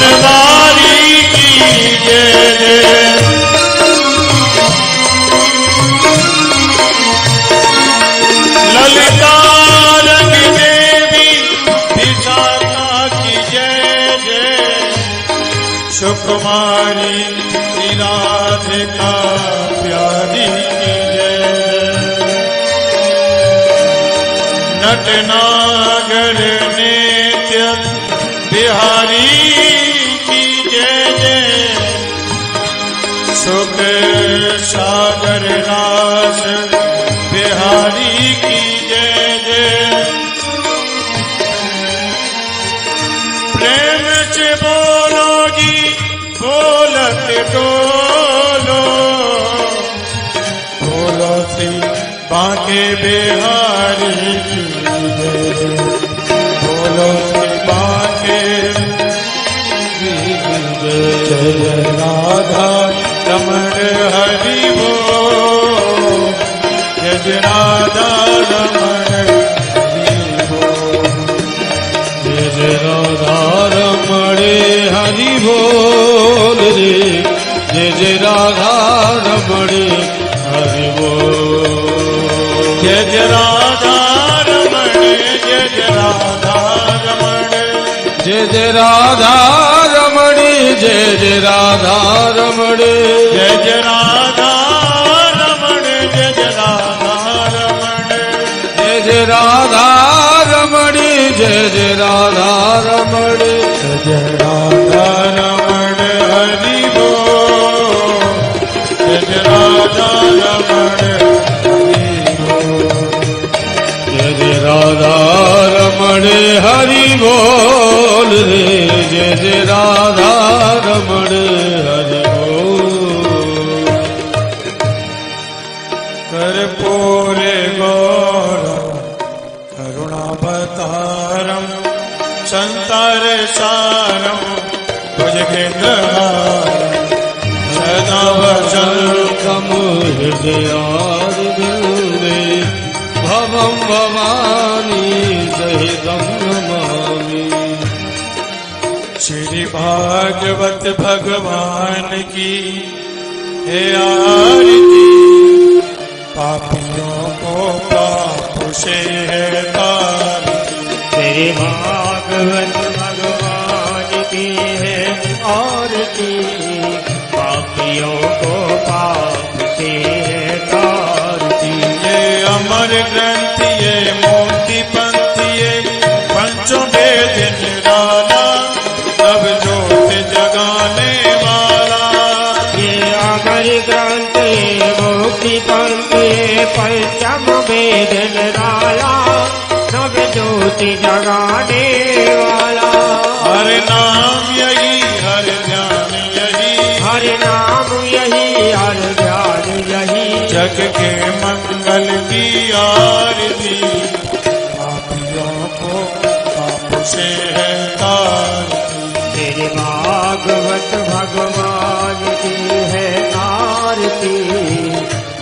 बनवारी की जय। ललिता रंग देवी विशाखा की जय जय। सुकुमारी राधिका प्यारी की जय। नटनागर नित्य बिहारी की जय जय। सुख सागर रास बिहारी की जय जय। प्रेम से बोलो जी बोलत डोलो। बोलो सी बांके बिहारी की जय। बोलो सी बांके जय जय राधा रमण हरि बोल। जय जय राधा रमण हरि बोल। जय जय राधा रमण हरि बोल रे। जय जय राधा रमण हरि बोल। जय जय राधा रमण। जय जय राधा रमण। जय जय राधा रमण। जय जय राधा रमण। जय जय राधा रमण। जय जय राधा रमण। जय जय राधा रमण। जय जय राधा रमण। जय जय राधा रमण हरि बोल। जय जय राधा रमण हरि बोल। जय जय राधा रमण हरि बोल रे। जय जय राधा रमण हरि बोल। कर्पूरे गौरम करुणावतारम संसार सारम भुजगेन्द्रहारम सदा वसंतम हृदयारविंदे भवं भवानी सहितं नमामि। श्री भागवत भगवान की है आरती। पापियों को पाप से है तारती। श्री भागवत भगवान की है आरती। पापियों को पाप से है तारती। ये अमर ग्रंथ ये मोती पंथी ये पंचों वेद निराला सब जोत जगाने वाला। ये अमर ग्रंथ ये मुक्ति पंथ ये पंचम वेद निराला सब ज्योति जगाने वाला। हर नाम यही हर ध्यान यही। हर नाम यही हर ध्यान यही। जग के मंगल की आरती। पापियों को पाप से है तारती। तेरे भागवत भगवान की है आरती।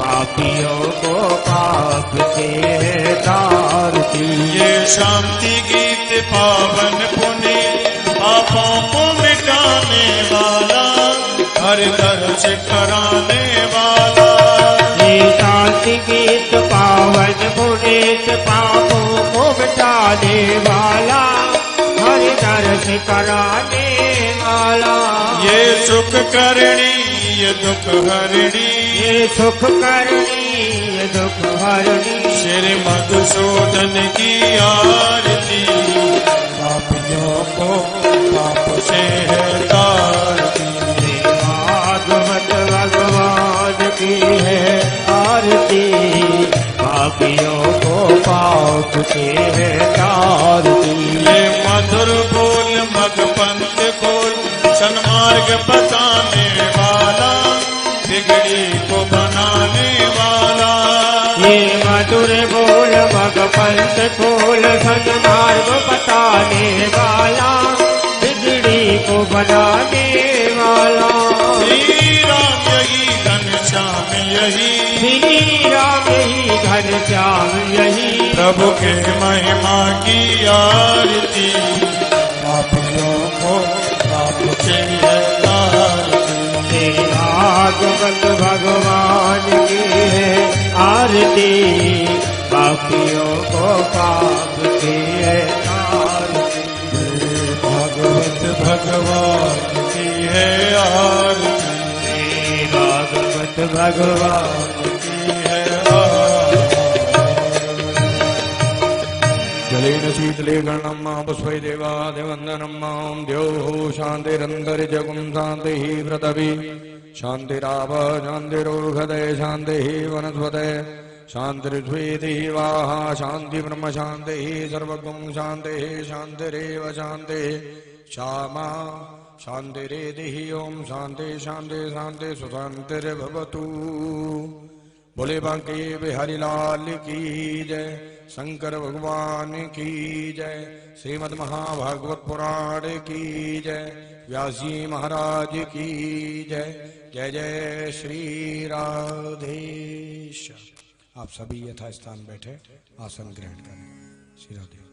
पापियों को पाप से है तारती। ये शांति गीत पावन पुनीत पापों को मिटाने वाला हर दर्श कराने वाला। ये शांति गीत पावन पुनीत पापों को मिटाने वाला हर दर्श कराने वाला। ये सुख करणी ये दुख हरणी। ये सुख करणी ये दुख हरणी। श्री मधुसूदन की आरती। पापियों को पाप से है तारती। भागवत भगवान की है आरती। पापियों को पाप से है तारती। ये मधुर बोल मगपंत बोल सन्मार्ग बताने वाला बिगड़ी को बनाने वाला। ये मधुर बोल भगवंत बोल सन्मार्ग बताने वाला बिगड़ी को बनाने वाला। श्री राम यही घनश्याम यही। श्री राम यही घनश्याम यही। प्रभु के महिमा की आरती। पापियों को पाप से है आरती। भागवत भगवान की है आरती, पापियों को पाप की है आरती। भागवत भगवान की है आरती। भागवत भगवान की है आरती। जलेन शीतले गणं मां पुष्पै देवादिवन्दनं मां द्यौः शान्तिरन्तरिजगुं शान्तिः पृथिवी शान्तिराव शान्तिरोषधय शान्तिः वनस्पतय शान्तिर्द्वैतिवाः शान्ति ब्रह्म शान्तिः सर्वगुं शान्तिः शान्तिरेव शान्तिः श्यामा शान्तिरेतिः ॐ शान्ति शान्ति शान्ति सुशान्तिर्भवतु। बोले बांके बिहारी लाल की जय, शंकर भगवान की जय, श्रीमद् महाभागवत पुराण की जय, व्यास जी महाराज की जय। जय जय श्री राधेश। आप सभी यथास्थान बैठे आसन ग्रहण करें। श्री राधे।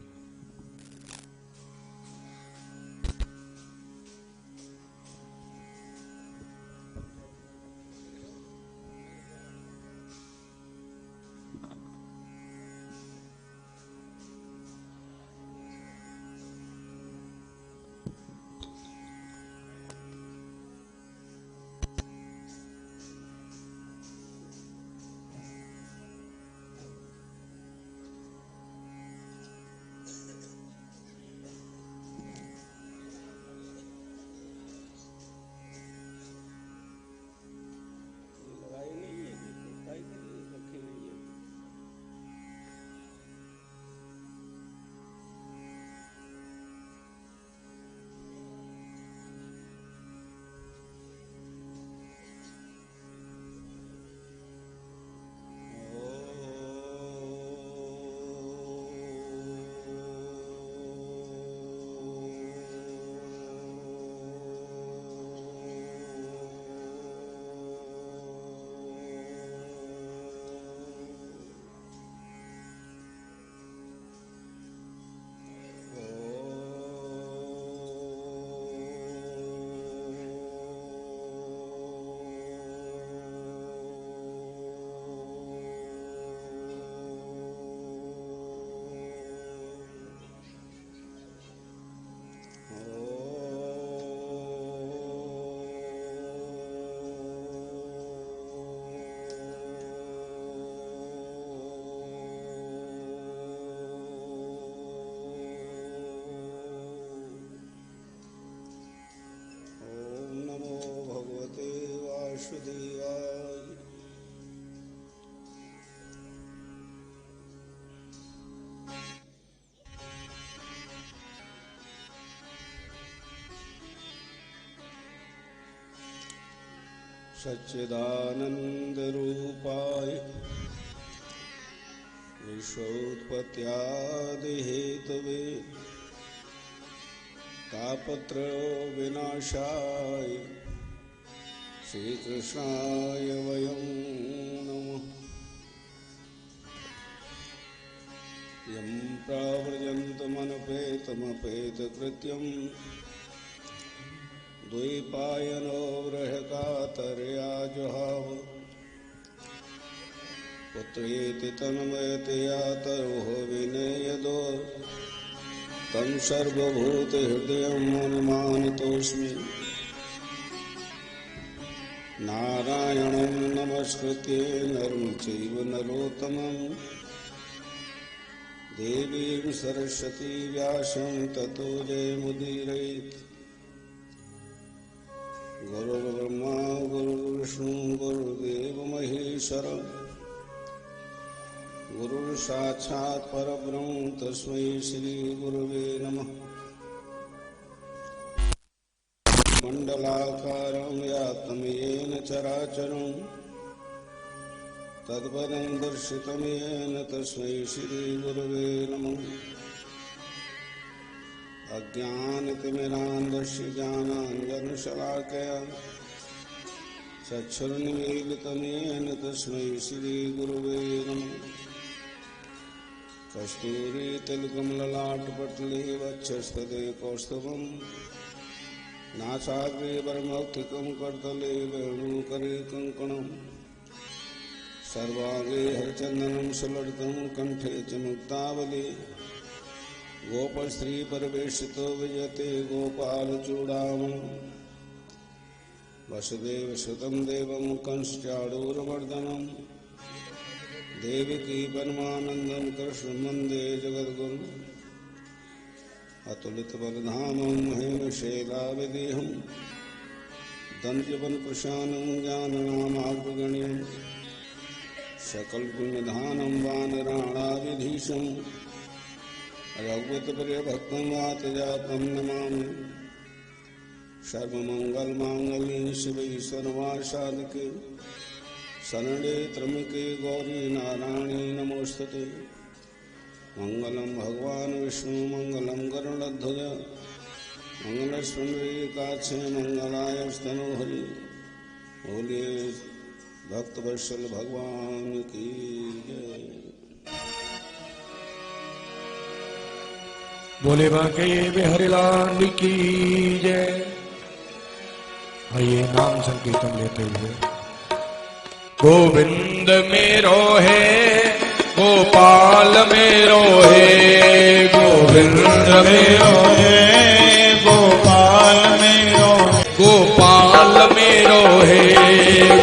सच्चिदानन्दरूपाय विश्वोत्पत्त्यादिहेतवे तापत्रयविनाशाय श्रीकृष्णाय वयं नमः। यं प्राव्रजन्तमनुपेतमपेतकृत्यम् द्वैपायनो बृहकातर्या जुहाव पुत्रेति तन्मयतया तरुः विनयदो तं सर्वभूतहृदयं मुनिमानतोऽस्मि। नारायणं नमस्कृत्य नरं चैव नरोत्तमं देवीं सरस्वती व्यासं ततो जयमुदीरयेत्। गुरुर्ब्रह्मा गुरुर्विष्णु गुरुर्देव महेश्वर गुरुर्साक्षात् परब्रह्म तस्मै श्री गुरुवे नमः। मंडलाकारं व्याप्तं येन चराचरं तत्पदं दर्शितं येन तस्मै श्री गुरुवे नमः। अज्ञानतिमिरान्धस्य ज्ञानाञ्जनशलाकया चक्षुरुन्मीलितं येन तस्मै श्रीगुरुवे नमः। कस्तूरी तिलकम ललाटपटले वक्षस्तदे कौस्तुभम नासाग्रे वरमौक्तिकं करतले वेणुकरे कङ्कणं सर्वांगे हरिचन्दनं सुललितं कण्ठे च मुक्तावली गोपश्रीपरिवेशितो विजयते गोपालचूडामणि वसुदेवसुतं देवं कंसचाणूरमर्दनं देवकी परमानन्दं कृष्णं वन्दे जगद्गुरुम् अतुलितबलधामं हेमशैलाविदेहं दन्त्यवनकृशानं ज्ञाननामाग्रगण्यं सकलगुणधानं वानराणाविधीशं रघुपतिप्रियभक्तं वातजातं नमामि सर्वमङ्गलमाङ्गल्ये शिवे सर्वार्थसाधके शरणे त्र्यम्बके गौरी नारायणी नमोस्तुते मंगलम भगवान विष्णु मंगलम गरुड़ध्वज मंगलस्वंडरीकाक्षे मंगलाय स्तनोहरि बोलिए भक्तवत्सल भगवान की जय। बोले बांके बिहारीलाल की जय। आइए नाम संकीर्तन लेते हुए गोविंद मेरो है गोपाल मेरो है गोविंद मेरो है गोपाल मेरो है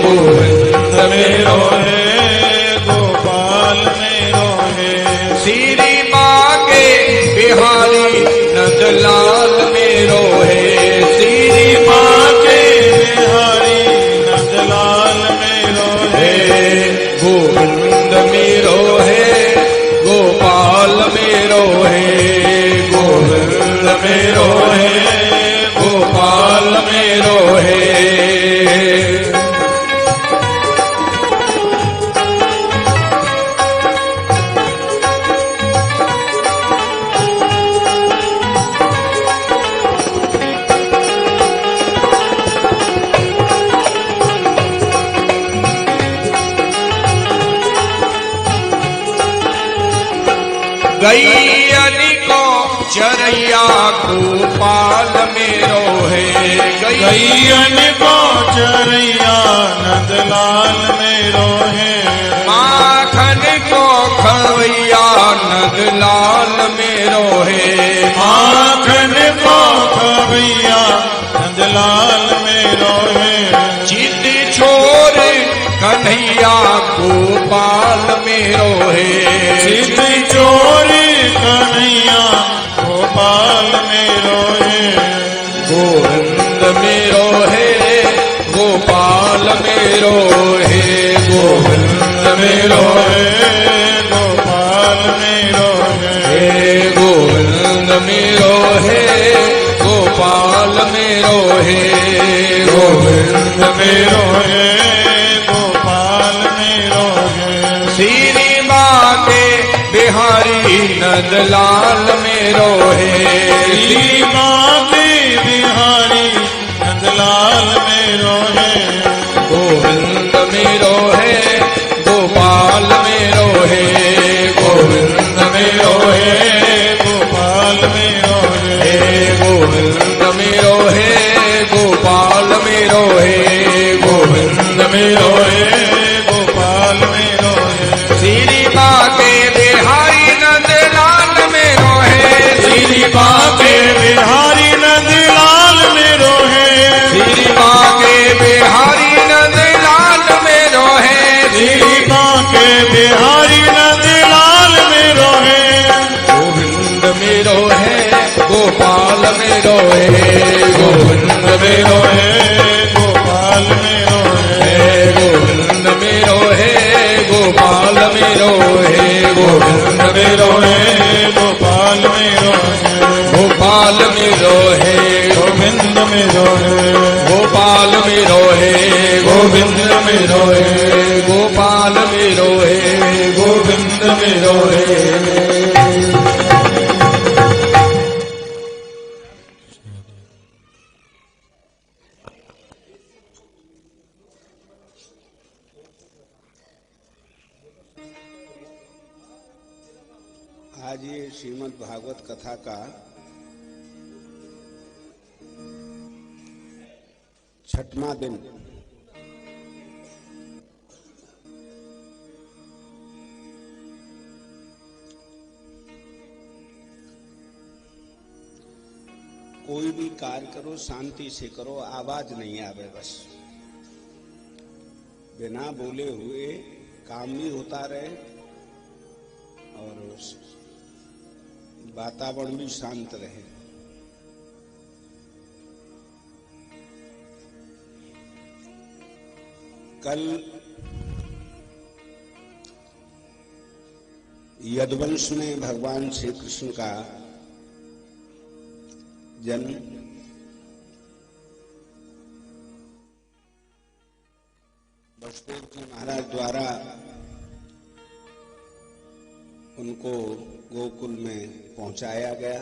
गोविंद मेरो है गोपाल मेरो है श्री मांगे बिहारी नंदलाल मेरो है श्री मांगे बिहारी नंदलाल मेरो है गोविंद मेरो है गोपाल मेरो है गोविंद मेरो है गोपाल मेरो है। गैयन को चरैया गोपाल मेरो है गैयन को चरैया नंदलाल मेरो है माखन को खवैया नंदलाल मेरो है माखन को खवैया नंदलाल मेरो है चित छोर कन्हैया गोपाल मेरो है चित चोरी कन्हैया गोपाल मेरो है गोविंद मेरो है गोपाल मेरो है गोविंद मेरो है गोपाल मेरो है गोविंद मेरो है गोपाल मेरो है गोविंद मेरो है गोपाल मेरो है श्री मांगे बिहारी नंदलाल मेरो है श्री मांगे बिहारी नंदलाल मेरो है गोविंद मेरो है गोपाल मेरो है गोविंद मेरो है गोपाल मेरो है गोविंद मेरो है गोपाल मेरो है गोविंद मेरो है गोपाल मेरो है श्री मांगे बिहारी नंदलाल मेरो है श्री मांगे बिहारी नंदलाल मेरो है श्री मांगे बिहारी नंदलाल मेरो है श्री मांगे बिहारी नंदलाल मेरो है गोविंद मेरो है गोपाल मेरो है गोविंद मेरो है गोपाल मेरो है गोविंद मेरो है गोपाल मेरो है गोविंद मेरो है गोपाल मेरो है गोपाल मेरो है गोविंद मेरो है गोपाल मेरो है गोविंद मेरो है गोपाल मेरो है गोविंद मेरो है। आज ये श्रीमद् भागवत कथा का 6वां दिन। कोई भी कार्य करो शांति से करो, आवाज नहीं आवे, बस बिना बोले हुए काम भी होता रहे और वातावरण भी शांत रहे। कल यदुवंश में भगवान श्री कृष्ण का जन्म वसुदेव जी महाराज द्वारा उनको गोकुल में पहुंचाया गया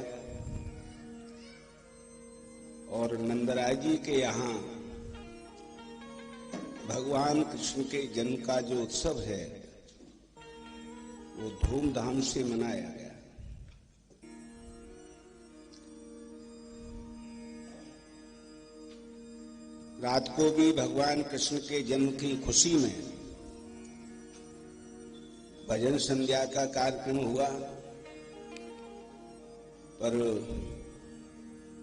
और नंदराय जी के यहाँ भगवान कृष्ण के जन्म का जो उत्सव है वो धूमधाम से मनाया गया। रात को भी भगवान कृष्ण के जन्म की खुशी में भजन संध्या का कार्यक्रम हुआ, पर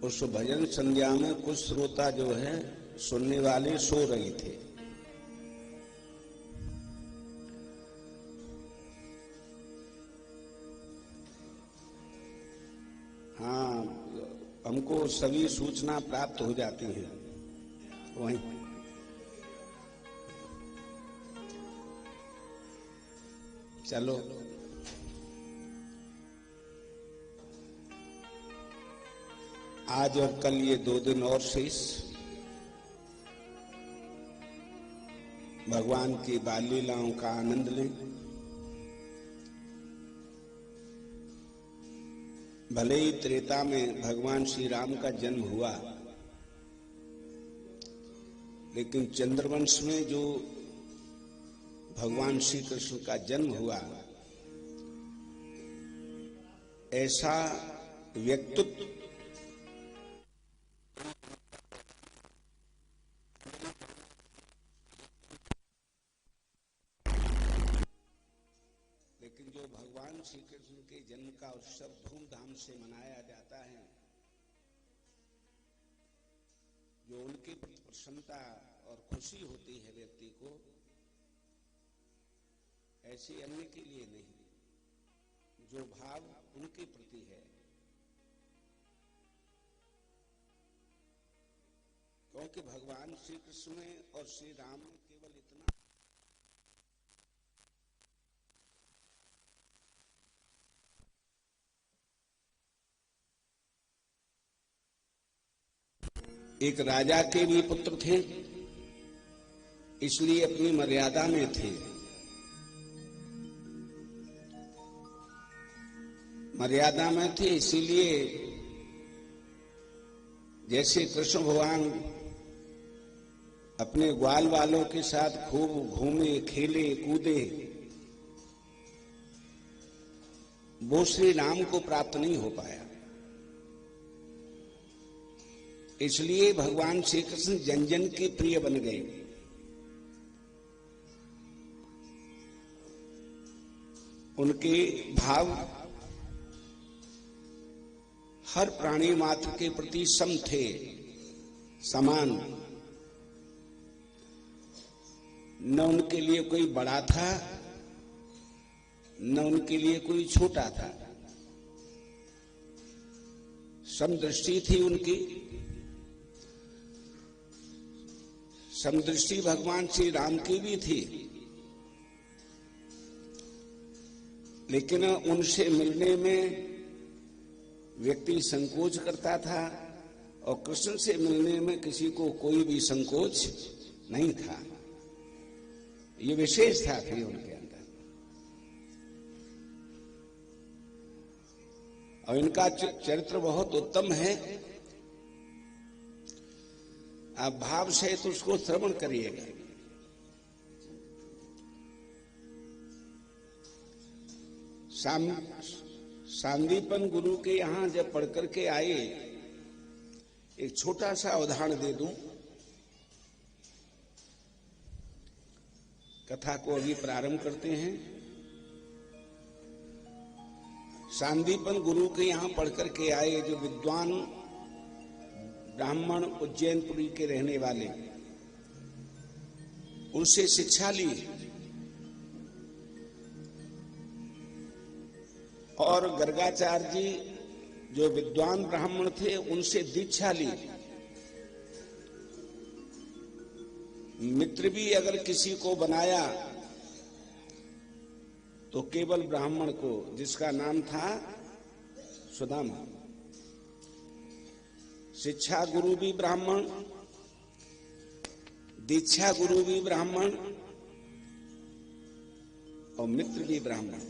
उस भजन संध्या में कुछ श्रोता जो है सुनने वाले सो रहे थे। हाँ, हमको सभी सूचना प्राप्त हो जाती है वहीं। चलो आज और कल ये 2 दिन और शेष भगवान की बाल लीलाओं का आनंद लें। भले ही त्रेता में भगवान श्री राम का जन्म हुआ, लेकिन चंद्रवंश में जो भगवान श्री कृष्ण का जन्म हुआ, ऐसा व्यक्तित्व लेकिन जो भगवान श्री कृष्ण के जन्म का उत्सव धूमधाम से मनाया जाता है, जो उनकी प्रसन्नता और खुशी होती है व्यक्ति को, ऐसे अन्य के लिए नहीं, जो भाव उनके प्रति है। क्योंकि भगवान श्री कृष्ण में और श्री राम में केवल इतना एक राजा के भी पुत्र थे, इसलिए अपनी मर्यादा में थे। मर्यादा में थे इसीलिए जैसे कृष्ण भगवान अपने ग्वाल वालों के साथ खूब घूमे, खेले, कूदे, वो श्री राम को प्राप्त नहीं हो पाया। इसलिए भगवान श्री कृष्ण जन जन के प्रिय बन गए। उनके भाव हर प्राणी मात्र के प्रति सम थे, समान। न उनके लिए कोई बड़ा था, न उनके लिए कोई छोटा था। समदृष्टि थी उनकी। समदृष्टि भगवान श्री राम की भी थी, लेकिन उनसे मिलने में व्यक्ति संकोच करता था और कृष्ण से मिलने में किसी को कोई भी संकोच नहीं था। ये विशेषता थी उनके अंदर। और इनका चरित्र बहुत उत्तम है। आप भाव से तो उसको श्रवण करिएगा। सांदीपन गुरु के यहां जब पढ़ करके आए, एक छोटा सा उदाहरण दे दूं। कथा को अभी प्रारंभ करते हैं। सांदीपन गुरु के यहां पढ़ करके आए जो विद्वान ब्राह्मण उज्जैनपुरी के रहने वाले, उनसे शिक्षा ली और गर्गाचार्य जी जो विद्वान ब्राह्मण थे उनसे दीक्षा ली। मित्र भी अगर किसी को बनाया तो केवल ब्राह्मण को, जिसका नाम था सुदामा। शिक्षा गुरु भी ब्राह्मण, दीक्षा गुरु भी ब्राह्मण और मित्र भी ब्राह्मण।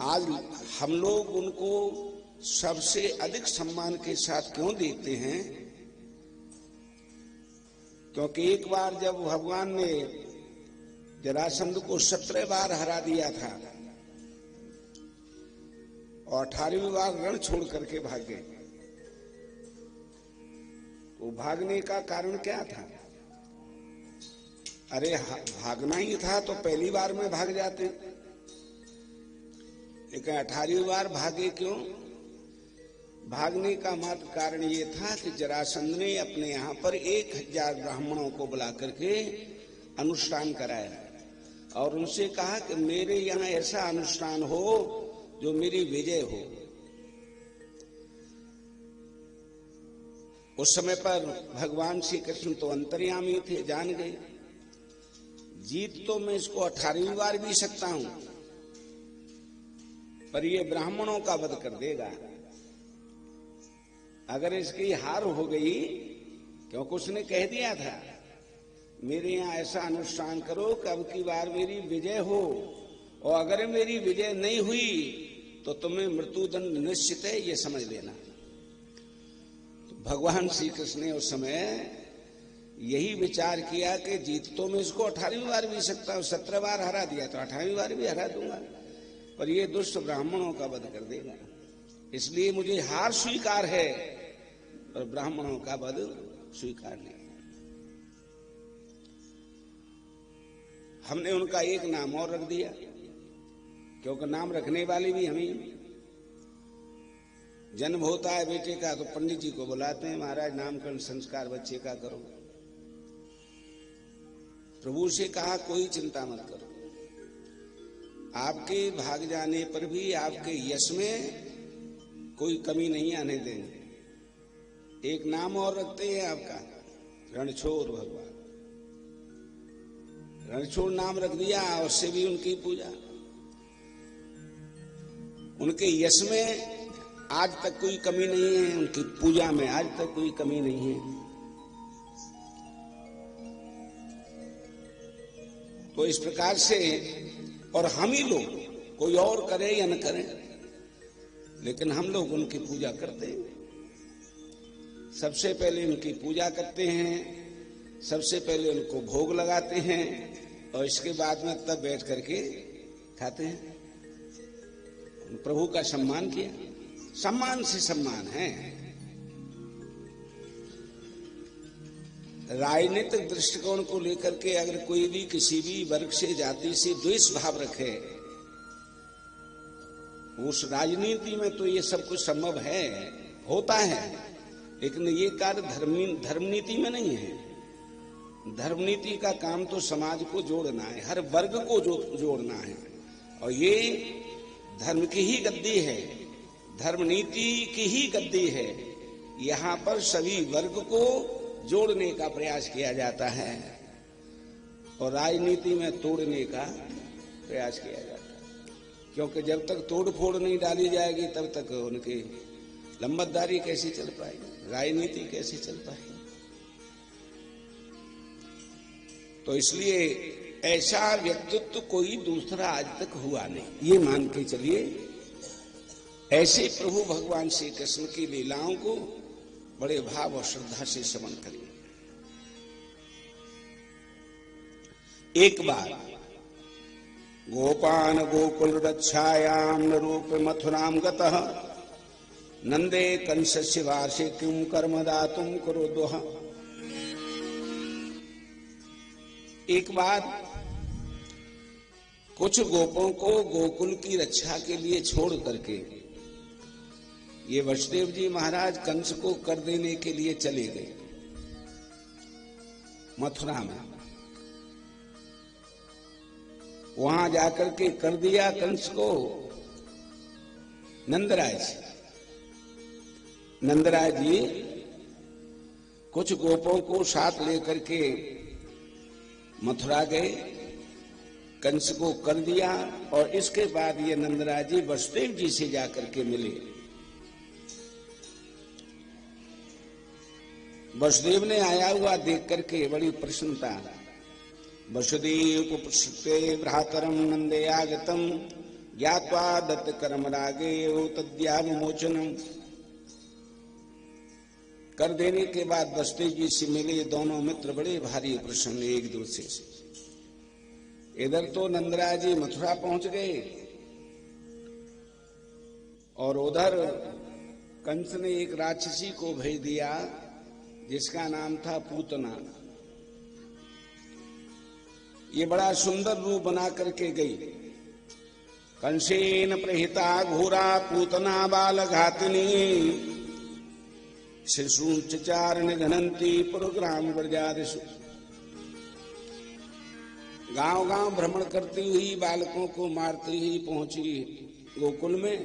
आज हम लोग उनको सबसे अधिक सम्मान के साथ क्यों देखते हैं? क्योंकि एक बार जब भगवान ने जरासंध को 17 बार हरा दिया था और 18वीं बार रण छोड़ करके भाग गए, तो भागने का कारण क्या था? अरे भागना ही था तो पहली बार में भाग जाते, लेकिन 18वीं बार भागे क्यों? भागने का मात्र कारण ये था कि जरासंध ने अपने यहाँ पर 1000 ब्राह्मणों को बुला करके अनुष्ठान कराया और उनसे कहा कि मेरे यहाँ ऐसा अनुष्ठान हो जो मेरी विजय हो। उस समय पर भगवान श्री कृष्ण तो अंतर्यामी थे, जान गए जीत तो मैं इसको 18वीं बार भी सकता हूं, पर ये ब्राह्मणों का वध कर देगा। अगर इसकी हार हो गई, क्योंकि उसने कह दिया था मेरे यहाँ ऐसा अनुष्ठान करो कि अब की बार मेरी विजय हो, और अगर मेरी विजय नहीं हुई तो तुम्हें मृत्युदंड निश्चित है, ये समझ लेना। तो भगवान श्री कृष्ण ने उस समय यही विचार किया कि जीत तो मैं इसको 18वीं बार भी सकता हूं, 17 बार हरा दिया तो 18वीं बार भी हरा दूंगा, पर ये दुष्ट ब्राह्मणों का वध कर देगा। इसलिए मुझे हार स्वीकार है और ब्राह्मणों का वध स्वीकार नहीं। हमने उनका एक नाम और रख दिया, क्योंकि नाम रखने वाले भी हमें। जन्म होता है बेटे का तो पंडित जी को बुलाते हैं, महाराज नामकरण संस्कार बच्चे का करो। प्रभु से कहा कोई चिंता मत करो, आपके भाग जाने पर भी आपके यश में कोई कमी नहीं आने देंगे। एक नाम और रखते हैं आपका, रणछोड़ भगवान। रणछोड़ नाम रख दिया और से भी उनकी पूजा। उनके यश में आज तक कोई कमी नहीं है, उनकी पूजा में आज तक कोई कमी नहीं है। तो इस प्रकार से, और हम ही लोग, कोई और करे या न करे, लेकिन हम लोग उनकी पूजा करते हैं। सबसे पहले उनकी पूजा करते हैं, सबसे पहले उनको भोग लगाते हैं और इसके बाद में तब बैठ करके खाते हैं। प्रभु का सम्मान किया, सम्मान से सम्मान है। राजनीतिक दृष्टिकोण को लेकर के अगर कोई भी किसी भी वर्ग से, जाति से द्वेष भाव रखे, उस राजनीति में तो ये सब कुछ संभव है, होता है, लेकिन ये कार्य धर्म नीति में नहीं है। धर्म नीति का काम तो समाज को जोड़ना है, हर वर्ग को जोड़ना है, और ये धर्म की ही गद्दी है, धर्म नीति की ही गद्दी है। यहाँ पर सभी वर्ग को जोड़ने का प्रयास किया जाता है और राजनीति में तोड़ने का प्रयास किया जाता है, क्योंकि जब तक तोड़ फोड़ नहीं डाली जाएगी तब तक उनकी लंबतदारी कैसे चल पाएगी, राजनीति कैसे चल पाएगी। तो इसलिए ऐसा व्यक्तित्व कोई दूसरा आज तक हुआ नहीं, ये मान के चलिए। ऐसे प्रभु भगवान श्री कृष्ण की लीलाओं को बड़े भाव और श्रद्धा से श्रवण करिए। एक बार गोपान गोकुल रक्षायाम रूप मथुराम गतः नंदे कंसस्य वार्षे किम कर्म दातुम करो दोहा। एक बार कुछ गोपों को गोकुल की रक्षा के लिए छोड़ करके ये वसुदेव जी महाराज कंस को कर देने के लिए चले गए मथुरा में। वहां जाकर के कर दिया कंस को नंदराज। नंदराज जी कुछ गोपों को साथ लेकर के मथुरा गए, कंस को कर दिया और इसके बाद ये नंदराज जी वसुदेव जी से जाकर के मिले। वसुदेव ने आया हुआ देख करके बड़ी प्रसन्नता। वसुदेव पुष्पे भ्रातरम नंदे आगतम ज्ञात्वा दत्त कर्म रागे तद्यानुमोचनम। कर देने के बाद वसुदेव जी से मिले दोनों मित्र बड़े भारी प्रसन्न एक दूसरे से। इधर तो नंदराज जी मथुरा पहुंच गए और उधर कंस ने एक राक्षसी को भेज दिया जिसका नाम था पूतना। ये बड़ा सुंदर रूप बना करके गई। कंसेन प्रहिता घोरा पूतना बाल घातिनी शिशु चारण घनंती पुरग्राम ब्रजादिषु। गांव गांव भ्रमण करती हुई बालकों को मारती हुई पहुंची गोकुल में।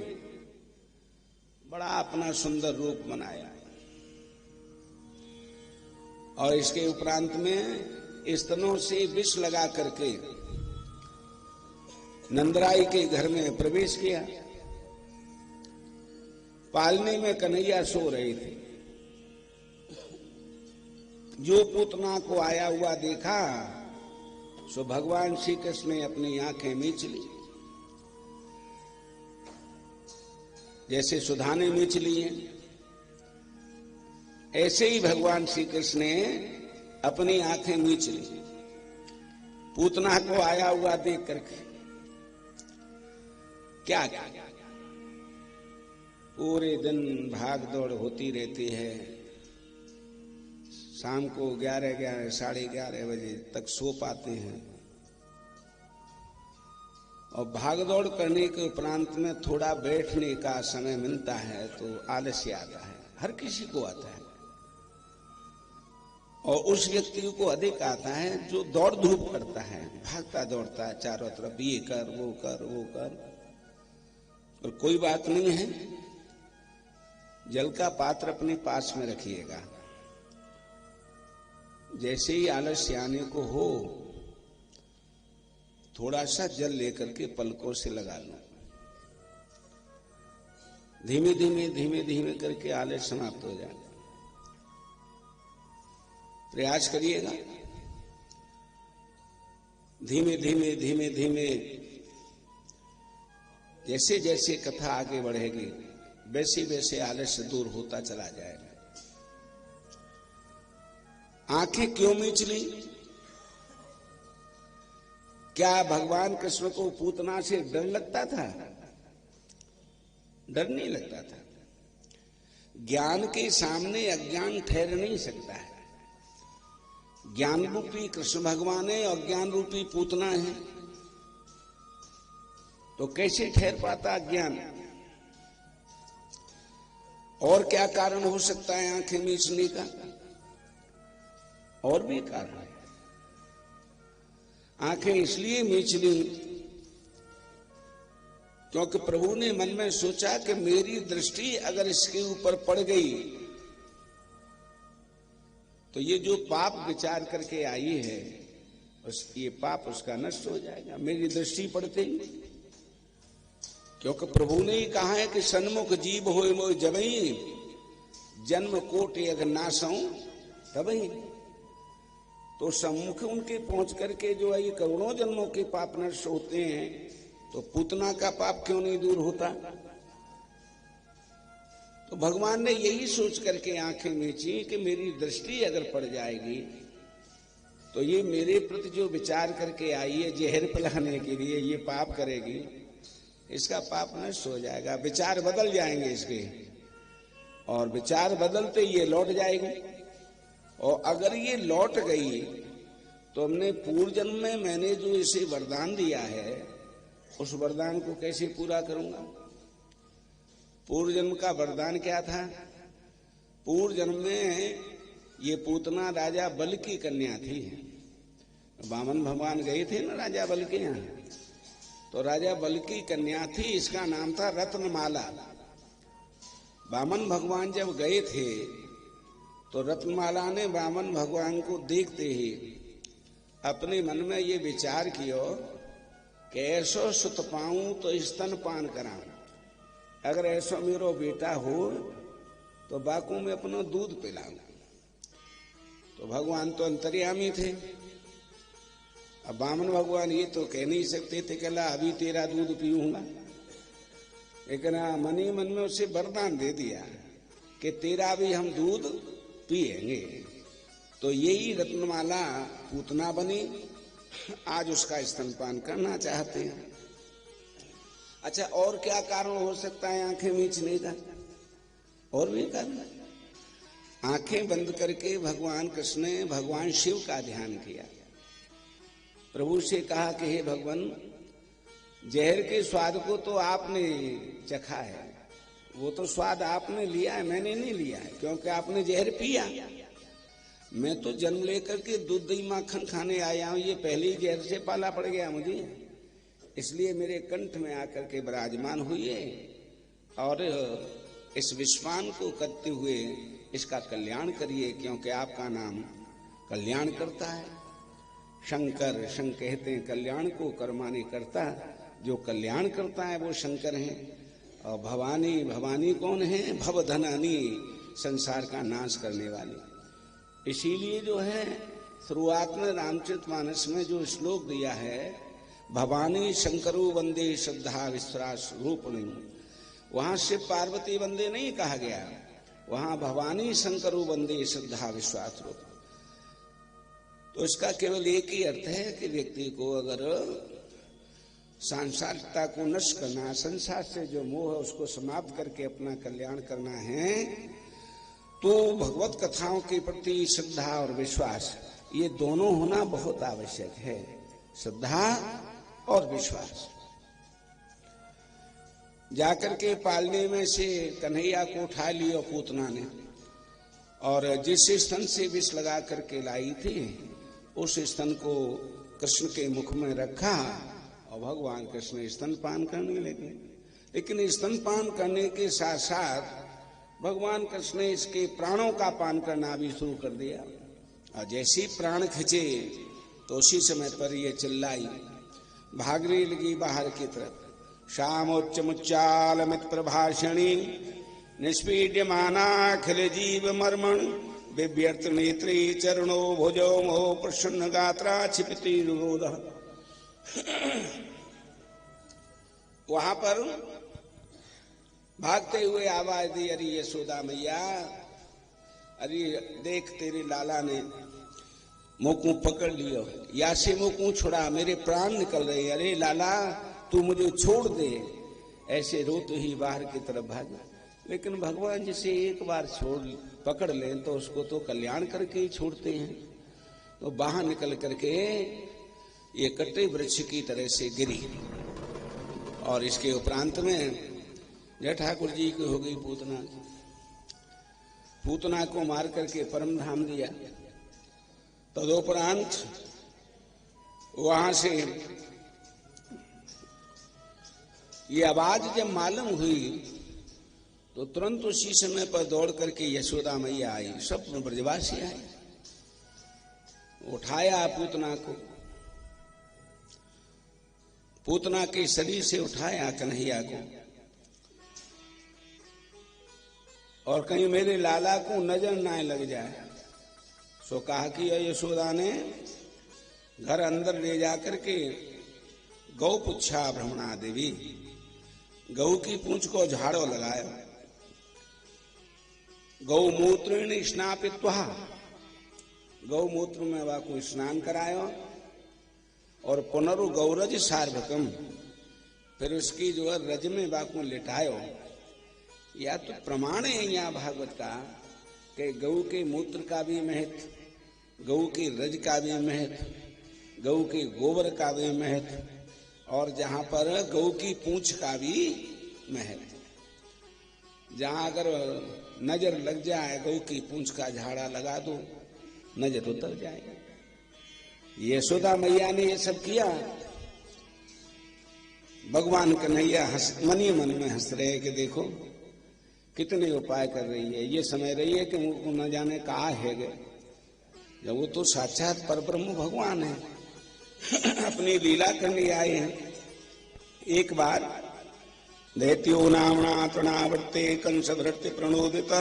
बड़ा अपना सुंदर रूप बनाया और इसके उपरांत में स्तनों से विष लगा करके नंदराई के घर में प्रवेश किया। पालने में कन्हैया सो रहे थे। जो पूतना को आया हुआ देखा सो भगवान श्री कृष्ण ने अपनी आंखें मीच ली, जैसे सुधा ने मीच ली है ऐसे ही भगवान श्री कृष्ण ने अपनी आंखें मीच ली पूतना को आया हुआ देख करके। क्या पूरे दिन भाग दौड़ होती रहती है, शाम को 11, 11:30 बजे तक सो पाते हैं और भाग दौड़ करने के उपरांत में थोड़ा बैठने का समय मिलता है तो आलस्य आता है। हर किसी को आता है और उस व्यक्ति को अधिक आता है जो दौड़ धूप करता है, भागता दौड़ता है चारों तरफ, ये कर वो कर वो कर। और कोई बात नहीं है, जल का पात्र अपने पास में रखिएगा। जैसे ही आलस्य आने को हो थोड़ा सा जल लेकर के पलकों से लगा लो। धीमे धीमे धीमे धीमे करके आलस्य समाप्त हो जाए। प्रयास करिएगा। धीमे धीमे धीमे धीमे जैसे जैसे कथा आगे बढ़ेगी वैसे वैसे आलस्य दूर होता चला जाएगा। आंखें क्यों मीच ली? क्या भगवान कृष्ण को पूतना से डर लगता था? डर नहीं लगता था। ज्ञान के सामने अज्ञान ठहर नहीं सकता है। ज्ञान रूपी कृष्ण भगवान है और ज्ञान रूपी पूतना है, तो कैसे ठहर पाता अज्ञान? और क्या कारण हो सकता है आंखें मीचने का? और भी कारण है। आंखें इसलिए मीच ली क्योंकि प्रभु ने मन में सोचा कि मेरी दृष्टि अगर इसके ऊपर पड़ गई तो ये जो पाप विचार करके आई है ये पाप उसका नष्ट हो जाएगा मेरी दृष्टि पड़ते ही। क्योंकि प्रभु ने ही कहा है कि सन्मुख जीव होए मोय जबई जन्म कोटि अगर नासऊं तबई। तो सम्मुख उनके पहुंच करके जो है ये करोड़ों जन्मों के पाप नष्ट होते हैं, तो पूतना का पाप क्यों नहीं दूर होता? तो भगवान ने यही सोच करके आंखें मीची कि मेरी दृष्टि अगर पड़ जाएगी तो ये मेरे प्रति जो विचार करके आई है जहर पिलाने के लिए, ये पाप करेगी, इसका पाप नष्ट हो जाएगा, विचार बदल जाएंगे इसके, और विचार बदलते ये लौट जाएगी। और अगर ये लौट गई तो हमने पूर्व जन्म में मैंने जो इसे वरदान दिया है उस वरदान को कैसे पूरा करूंगा? पूर्व जन्म का वरदान क्या था? पूर्व जन्म में ये पूतना राजा बल की कन्या थी। वामन भगवान गए थे ना राजा बल के यहाँ, तो राजा बल की कन्या थी, इसका नाम था रत्नमाला। वामन भगवान जब गए थे तो रत्नमाला ने वामन भगवान को देखते ही अपने मन में ये विचार किया कि ऐसो सुत पाऊं तो स्तन पान कराऊं, अगर ऐसा मेरो बेटा हो तो बाको में अपना दूध पिलाऊं। तो भगवान तो अंतर्यामी थे, अब वामन भगवान ये तो कह नहीं सकते थे कि ला अभी तेरा दूध पीऊंगा, लेकिन मन ही मन में उसे वरदान दे दिया कि तेरा भी हम दूध पिएंगे। तो यही रत्नमाला पूतना बनी, आज उसका स्तनपान करना चाहते हैं। अच्छा, और क्या कारण हो सकता है आंखें मीचने का? और भी कारण। आंखें बंद करके भगवान कृष्ण ने भगवान शिव का ध्यान किया, प्रभु से कहा कि हे भगवान, जहर के स्वाद को तो आपने चखा है, वो तो स्वाद आपने लिया है, मैंने नहीं लिया है, क्योंकि आपने जहर पिया। मैं तो जन्म लेकर के दूध दही माखन खाने आया हूं, ये पहले ही जहर से पाला पड़ गया मुझे, इसलिए मेरे कंठ में आकर के विराजमान हुई और इस विश्वान को करते हुए इसका कल्याण करिए, क्योंकि आपका नाम कल्याण करता है। शंकर, शंकर कहते हैं कल्याण को कर्माने करता, जो कल्याण करता है वो शंकर हैं। और भवानी, भवानी कौन है? भवधनानी, संसार का नाश करने वाली। इसीलिए जो है शुरुआत में रामचरितमानस में जो श्लोक दिया है, भवानी शंकरो वंदे श्रद्धा विश्वास रूपणी, वहां से पार्वती वंदे नहीं कहा गया, वहां भवानी शंकरो वंदे श्रद्धा विश्वास रूप। तो इसका केवल एक ही अर्थ है कि व्यक्ति को अगर सांसारिकता को नष्ट करना, संसार से जो मोह है उसको समाप्त करके अपना कल्याण करना है, तो भगवत कथाओं के प्रति श्रद्धा और विश्वास, ये दोनों होना बहुत आवश्यक है, श्रद्धा और विश्वास। जाकर के पालने में से कन्हैया को उठा लिया पूतना ने, और जिस स्तन से विष लगा करके लाई थी उस स्तन को कृष्ण के मुख में रखा और भगवान कृष्ण स्तनपान करने लगे। लेकिन स्तनपान करने के साथ साथ भगवान कृष्ण ने इसके प्राणों का पान करना भी शुरू कर दिया, और जैसे ही प्राण खिंचे तो उसी समय पर ये चिल्लाई, भागने लगी बाहर की तरफ। श्यामोच्च मुच्चाल मित प्रभाषणी निष्पीड्यमानाखिल जीव मर्मण बिव्यर्थ नेत्री चरणो भुजो मोह प्रसन्न गात्रा क्षिपति रुरोध। वहां पर भागते हुए आवाज दी, अरे यशोदा मैया, अरे देख तेरे लाला ने मुंह पकड़ लियो, या से मुंह छुड़ा, मेरे प्राण निकल रहे, अरे लाला तू मुझे छोड़ दे। ऐसे रोते ही बाहर की तरफ भागे। लेकिन भगवान जिसे एक बार पकड़ लें तो उसको तो कल्याण करके ही छोड़ते हैं। तो बाहर निकल करके ये कटे वृक्ष की तरह से गिरी, और इसके उपरांत में जय ठाकुर जी की हो गई पूतना। पूतना को मार करके परम धाम दिया। तदोपरांत वहां से ये आवाज जब मालूम हुई तो तुरंत उसी समय पर दौड़ करके यशोदा मैया आई, सब ब्रजवासी आए, उठाया पूतना को, पूतना के शरीर से उठाया कन्हैया को, और कहीं मेरे लाला को नजर ना लग जाए, सो कहा कि यशोदा ने घर अंदर ले जाकर के गौ पुच्छा भ्रमणा देवी, गौ की पूंछ को झाड़ो लगाया, गौ मूत्रेण स्नापित्वा, गौमूत्र में वा को स्नान करायो और पुनरु गौरज सार्वकम, फिर उसकी जो है रज में वा को लिटायो। या तो प्रमाण है यहाँ भागवत का कि गौ के मूत्र का भी महत्व, गौ की रज का भी महत्व, गौ के गोबर का भी महत्व, और जहां पर गौ की पूंछ का भी महत्व। जहां अगर नजर लग जाए गौ की पूंछ का झाड़ा लगा दो, नजर उतर जाएगा। यशोदा मैया ने ये सब किया। भगवान कन्हैया मनी मन में हंस रहे कि देखो कितने उपाय कर रही है, ये समझ रही है कि मुझको न जाने कहा है गए, जब वो तो साक्षात परब्रह्म भगवान है, अपनी लीला करने आए हैं। एक बार दैत्यो नामना तृणावर्ते कंस भृत्य प्रणोदित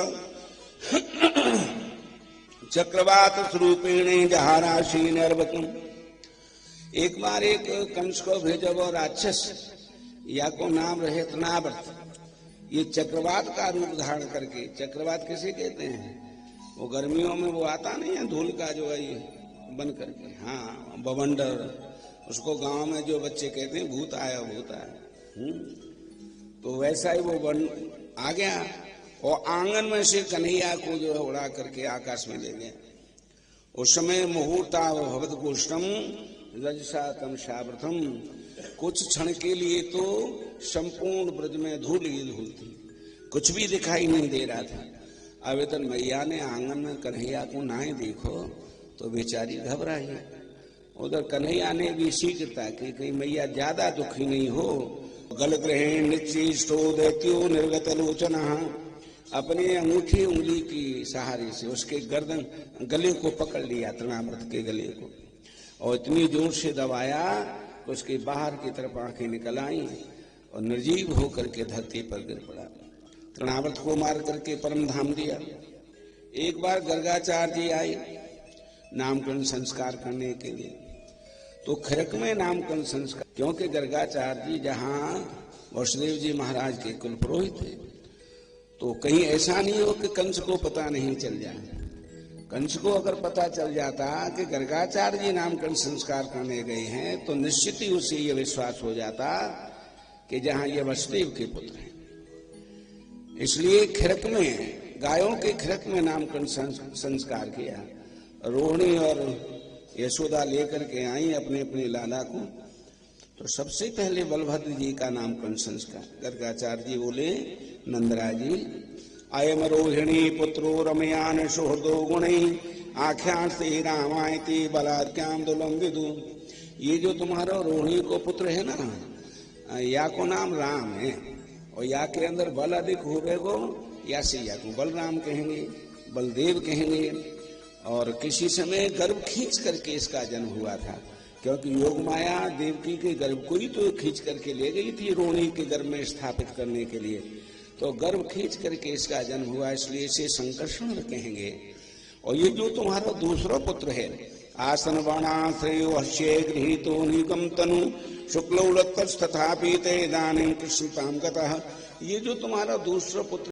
चक्रवात स्वरूपेण जहाराशि निर्वतम। एक बार एक कंस को भेजा वो राक्षस, या को नाम रहे तृणावर्त, ये चक्रवात का रूप धारण करके, चक्रवात किसे कहते हैं, वो गर्मियों में वो आता नहीं है धूल का जो है ये बन करके, हाँ बवंडर, उसको गांव में जो बच्चे कहते हैं भूत आया भूत आया। तो वैसा ही वो बन आ गया और आंगन में से कन्हैया को जो है उड़ा करके आकाश में ले गया। उस समय मुहूर्ता भवत गोष्ठम रजसा तमसा प्रथम, कुछ क्षण के लिए तो संपूर्ण ब्रज में धूल ही धूल थी, कुछ भी दिखाई नहीं दे रहा था। आवेदन मैया ने आंगन में कन्हैया को नाए देखो तो बेचारी घबराई। उधर कन्हैया ने भी शीघ्रता की कहीं मैया ज्यादा दुखी नहीं हो। गल ग्रहण निश्चिष्टो दैत्यो निर्गत लोचना, अपने अंगूठी उंगली की सहारे से उसके गर्दन गले को पकड़ लिया, तृणावर्त के गले को, और इतनी जोर से दबाया कि उसके बाहर की तरफ आंखें निकल आई और निर्जीव होकर के धरती पर गिर पड़ा। तृणावर्त को मार करके परम धाम दिया। एक बार गर्गाचार्य जी आए नामकरण संस्कार करने के लिए, तो खरक में नामकरण संस्कार, क्योंकि गर्गाचार्य जी जहाँ वसुदेव जी महाराज के कुल पुरोहित थे, तो कहीं ऐसा नहीं हो कि कंस को पता नहीं चल जाए। कंस को अगर पता चल जाता कि गर्गाचार्य जी नामकरण संस्कार करने गए हैं, तो निश्चित ही उसे ये विश्वास हो जाता कि जहां ये वसुदेव के पुत्र हैं। इसलिए खिरक में, गायों के खिरक में नामकरण संस्कार किया। रोहिणी और यशोदा लेकर के आई अपने अपने लाला को, तो सबसे पहले बलभद्र जी का नामकरण संस्कार। गर्गाचार्य जी बोले, नंदराज जी, अयम रोहिणी पुत्रो रमयान सुहृदो गुणे आख्यान से रामायती बलाद्याम दुलम विदु। ये जो तुम्हारा रोहिणी को पुत्र है ना, या को नाम राम है, और या के अंदर बल अधिक होवेगो, या से या को बलराम कहेंगे, बलदेव कहेंगे। और किसी समय गर्भ खींच करके इसका जन्म हुआ था, क्योंकि योग माया देवकी के गर्भ को ही तो खींच करके ले गई थी रोहिणी के गर्भ में स्थापित करने के लिए, तो गर्भ खींच करके इसका जन्म हुआ, इसलिए इसे संकर्षण कहेंगे। और ये जो तुम्हारा दूसरा पुत्र है, आसन वर्णाश्रयो हस्ये गृहीतो निगम तनु शुक्लौलत्तस्तथा पीते दाने कृष्णताम गतः, ये जो तुम्हारा दूसरा पुत्र